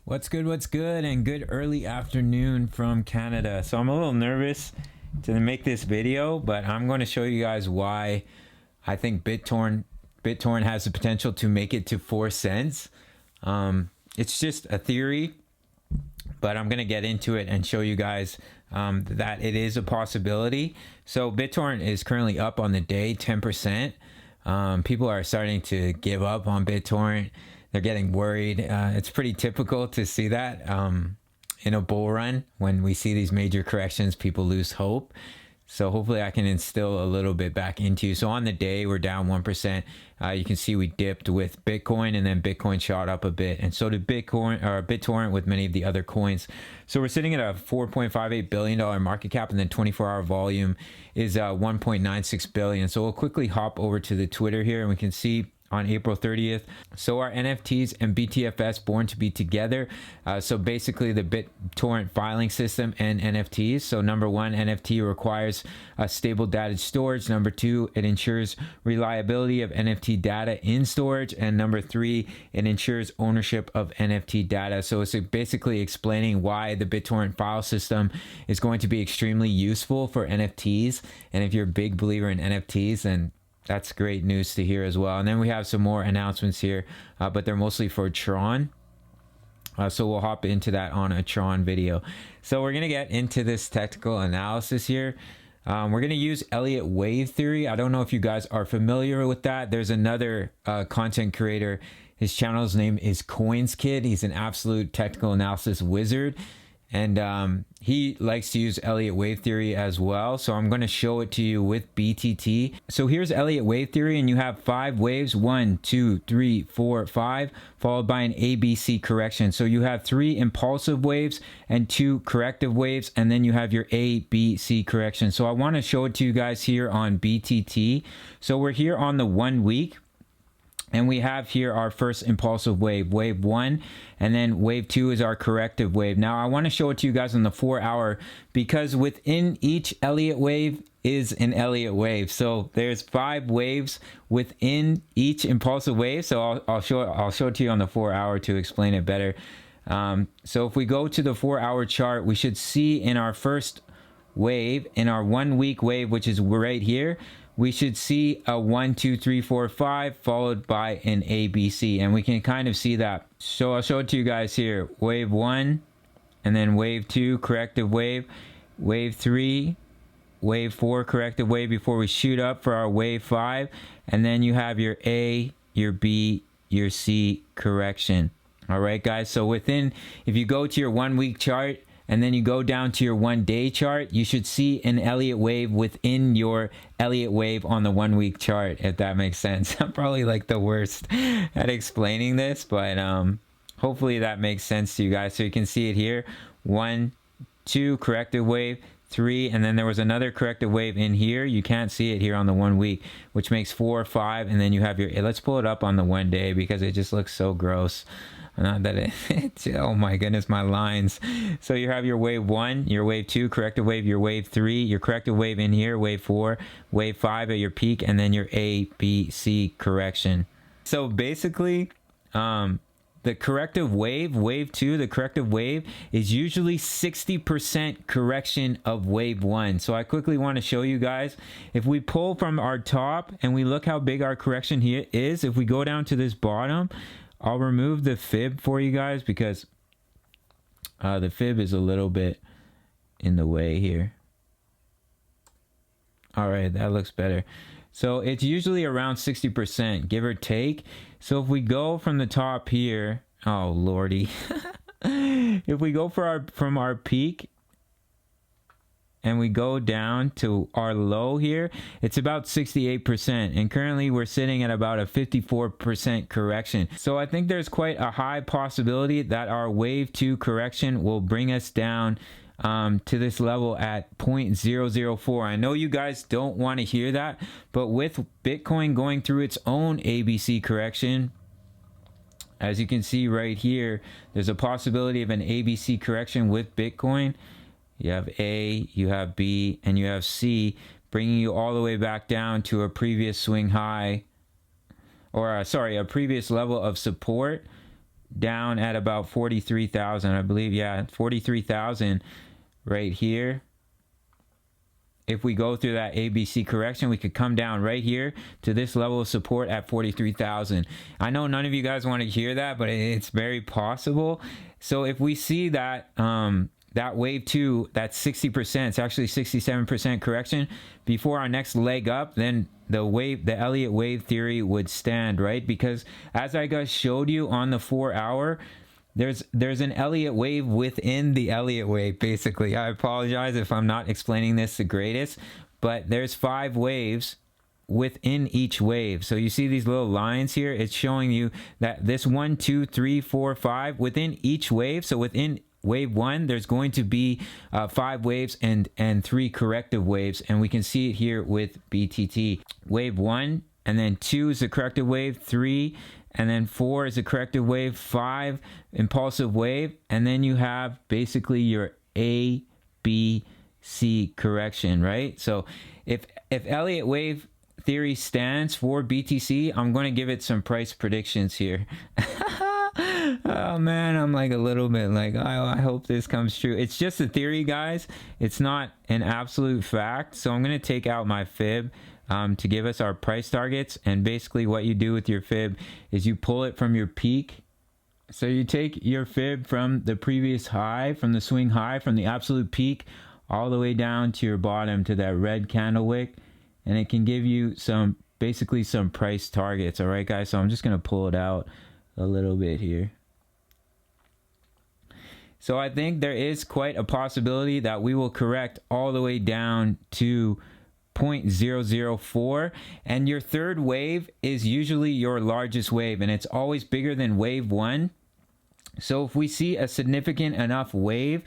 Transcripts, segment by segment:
What's good? What's good? And good early afternoon from Canada. So I'm a little nervous to make this video, but I'm going to show you guys why I think BitTorrent has the potential to make it to 4 cents. It's just a theory, but I'm going to get into it and show you guys that it is a possibility. So BitTorrent is currently up on the day 10%. People are starting to give up on BitTorrent. They're getting worried. It's pretty typical to see that in a bull run. When we see these major corrections, people lose hope. So hopefully I can instill a little bit back into you. So on the day, we're down 1%. You can see we dipped with Bitcoin, and then Bitcoin shot up a bit. And so did BitTorrent with many of the other coins. So we're sitting at a $4.58 billion market cap, and then 24-hour volume is 1.96 billion. So we'll quickly hop over to the Twitter here, and we can see on April 30th. So our NFTs and BTFS born to be together. So basically the BitTorrent filing system and NFTs. So number one, NFT requires a stable data storage. Number two, it ensures reliability of NFT data in storage. And number three, it ensures ownership of NFT data. So it's basically explaining why the BitTorrent file system is going to be extremely useful for NFTs. And if you're a big believer in NFTs, then that's great news to hear as well. And then we have some more announcements here, but they're mostly for Tron. So we'll hop into that on a Tron video. So we're going to get into this technical analysis here. We're going to use Elliott wave theory. I don't know if you guys are familiar with that. There's another content creator. His channel's name is Coins Kid. He's an absolute technical analysis wizard. And he likes to use Elliott wave theory as well. So I'm going to show it to you with BTT. So here's Elliott wave theory, and you have 5 waves, 1, 2, 3, 4, 5, followed by an ABC correction. So you have 3 impulsive waves and 2 corrective waves, and then you have your ABC correction. So I want to show it to you guys here on BTT. So we're here on the 1 week. And we have here our first impulsive wave, wave 1, and then wave 2 is our corrective wave. Now, I want to show it to you guys on the 4 hour because within each Elliott wave is an Elliott wave. So there's 5 waves within each impulsive wave. So I'll show it to you on the 4 hour to explain it better. So if we go to the 4 hour chart, we should see in our first wave, in our 1 week wave, which is right here, we should see a 1, 2, 3, 4, 5 followed by an ABC, and we can kind of see that. So I'll show it to you guys here. Wave 1, and then wave 2, corrective wave, wave 3, wave 4, corrective wave before we shoot up for our wave 5, and then you have your A, your B, your C correction. All right, guys. So within, if you go to your 1 week chart, and then you go down to your 1 day chart, you should see an Elliott wave within your Elliott wave on the 1 week chart, if that makes sense. I'm probably like the worst at explaining this, but hopefully that makes sense to you guys. So you can see it here, 1, 2, corrective wave, 3, and then there was another corrective wave in here. You can't see it here on the 1 week, which makes 4, 5, and then you have your, let's pull it up on the 1 day because it just looks so gross. Not that it's, oh my goodness, my lines. So you have your wave 1, your wave 2, corrective wave, your wave 3, your corrective wave in here, wave 4, wave 5 at your peak, and then your A, B, C correction. So basically, the corrective wave, wave 2, the corrective wave is usually 60% correction of wave 1. So I quickly want to show you guys, if we pull from our top and we look how big our correction here is, if we go down to this bottom, I'll remove the fib for you guys because the fib is a little bit in the way here. All right, that looks better. So it's usually around 60%, give or take. So if we go from the top here, oh lordy. If we go from our peak and we go down to our low here, it's about 68%. And currently we're sitting at about a 54% correction. So I think there's quite a high possibility that our wave 2 correction will bring us down to this level at 0.004. I know you guys don't want to hear that, but with Bitcoin going through its own ABC correction, as you can see right here, there's a possibility of an ABC correction with Bitcoin. You have A, you have B, and you have C, bringing you all the way back down to a previous swing high, or a previous level of support down at about 43,000, I believe. Yeah, 43,000 right here. If we go through that ABC correction, we could come down right here to this level of support at 43,000. I know none of you guys want to hear that, but it's very possible. So if we see that that wave 2, that's 60%, it's actually 67% correction before our next leg up, then the Elliott wave theory would stand, right? Because as I guys showed you on the 4-hour, there's an Elliott wave within the Elliott wave, basically. I apologize if I'm not explaining this the greatest, but there's 5 waves within each wave. So you see these little lines here, it's showing you that this 1, 2, 3, 4, 5 within each wave. So within wave 1, there's going to be 5 waves and 3 corrective waves, and we can see it here with BTT. Wave 1, and then 2 is a corrective wave, 3, and then 4 is a corrective wave, 5 impulsive wave, and then you have basically your A, B, C correction, right? So if Elliott wave theory stands for BTC, I'm going to give it some price predictions here. Oh man, I'm like a little bit like, I hope this comes true. It's just a theory, guys. It's not an absolute fact. So I'm going to take out my fib to give us our price targets. And basically what you do with your fib is you pull it from your peak. So you take your fib from the previous high, from the swing high, from the absolute peak, all the way down to your bottom to that red candle wick. And it can give you basically some price targets. All right, guys. So I'm just going to pull it out a little bit here. So I think there is quite a possibility that we will correct all the way down to 0.004, and your third wave is usually your largest wave, and it's always bigger than wave 1. So if we see a significant enough wave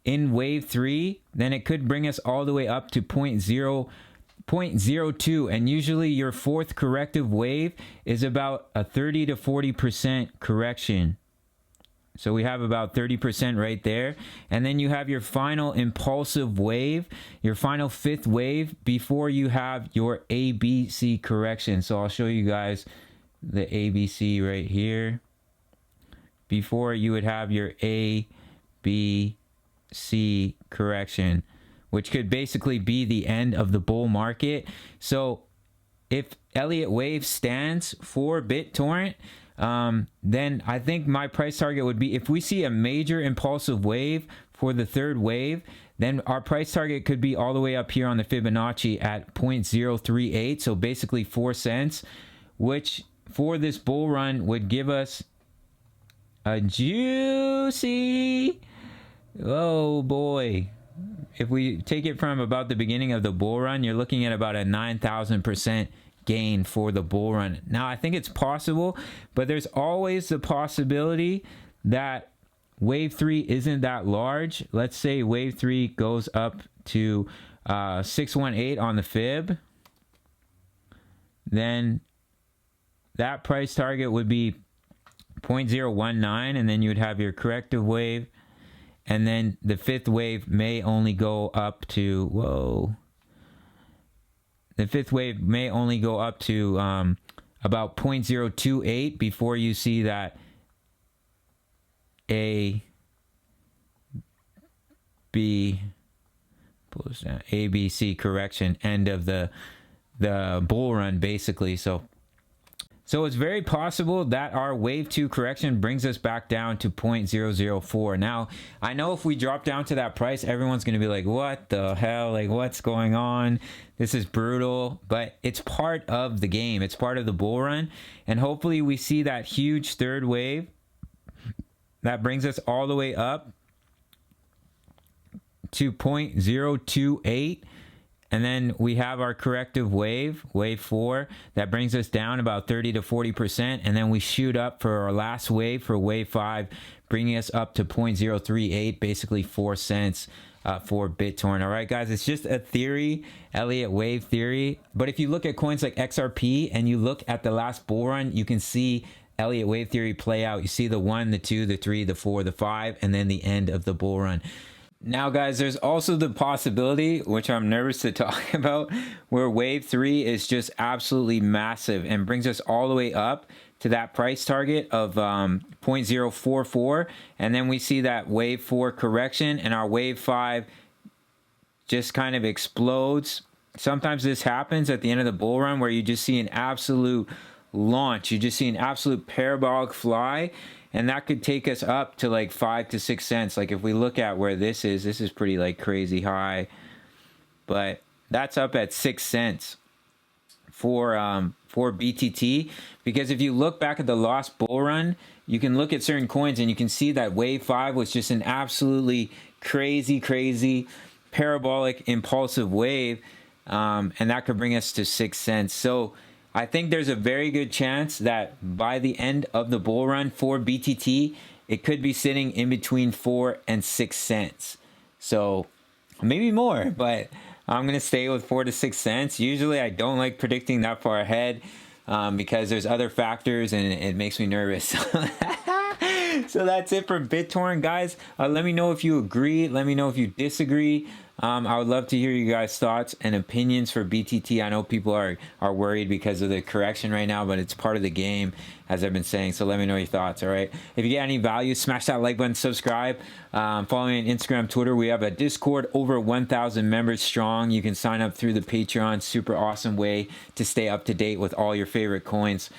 in wave 3, then it could bring us all the way up to 0.02, and usually your fourth corrective wave is about a 30 to 40% correction. So we have about 30% right there. And then you have your final impulsive wave, your final 5th wave before you have your ABC correction. So I'll show you guys the ABC right here. Before you would have your ABC correction, which could basically be the end of the bull market. So if Elliott wave stands for BitTorrent, then I think my price target would be, if we see a major impulsive wave for the third wave, then our price target could be all the way up here on the Fibonacci at 0.038, so basically 4 cents, which for this bull run would give us a juicy, oh boy, if we take it from about the beginning of the bull run, you're looking at about a 9,000% gain for the bull run. Now I think it's possible, but there's always the possibility that wave 3 isn't that large. Let's say wave 3 goes up to 618 on the fib, then that price target would be 0.019, and then you would have your corrective wave, and then the 5th wave may only go up to, the 5th wave may only go up to about 0.028 before you see that ABC correction, end of the bull run, basically. So it's very possible that our wave 2 correction brings us back down to 0.004. Now, I know if we drop down to that price, everyone's going to be like, what the hell? Like, what's going on? This is brutal. But it's part of the game. It's part of the bull run. And hopefully we see that huge third wave that brings us all the way up to 0.028. And then we have our corrective wave, wave 4, that brings us down about 30 to 40%. And then we shoot up for our last wave for wave 5, bringing us up to 0.038, basically 4 cents for BitTorrent. All right, guys, it's just a theory, Elliott wave theory. But if you look at coins like XRP and you look at the last bull run, you can see Elliott wave theory play out. You see the 1, the 2, the 3, the 4, the 5, and then the end of the bull run. Now, guys, there's also the possibility, which I'm nervous to talk about, where wave 3 is just absolutely massive and brings us all the way up to that price target of 0.044, and then we see that wave 4 correction, and our wave 5 just kind of explodes. Sometimes this happens at the end of the bull run where you just see an absolute launch. You just see an absolute parabolic fly, and that could take us up to like 5 to 6 cents. Like if we look at where this is pretty like crazy high, but that's up at 6 cents for BTT. Because if you look back at the lost bull run, you can look at certain coins and you can see that wave 5 was just an absolutely crazy parabolic impulsive wave, and that could bring us to 6 cents. So I think there's a very good chance that by the end of the bull run for BTT, it could be sitting in between 4 and 6 cents. So maybe more, but I'm going to stay with 4 to 6 cents. Usually I don't like predicting that far ahead because there's other factors and it makes me nervous. So that's it for BitTorrent, guys. Let me know if you agree. Let me know if you disagree. I would love to hear you guys' thoughts and opinions for BTT. I know people are worried because of the correction right now, but it's part of the game, as I've been saying. So let me know your thoughts, all right? If you get any value, smash that like button, subscribe. Follow me on Instagram, Twitter. We have a Discord over 1,000 members strong. You can sign up through the Patreon. Super awesome way to stay up to date with all your favorite coins,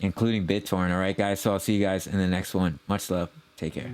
including BitTorrent, all right, guys? So I'll see you guys in the next one. Much love. Take care.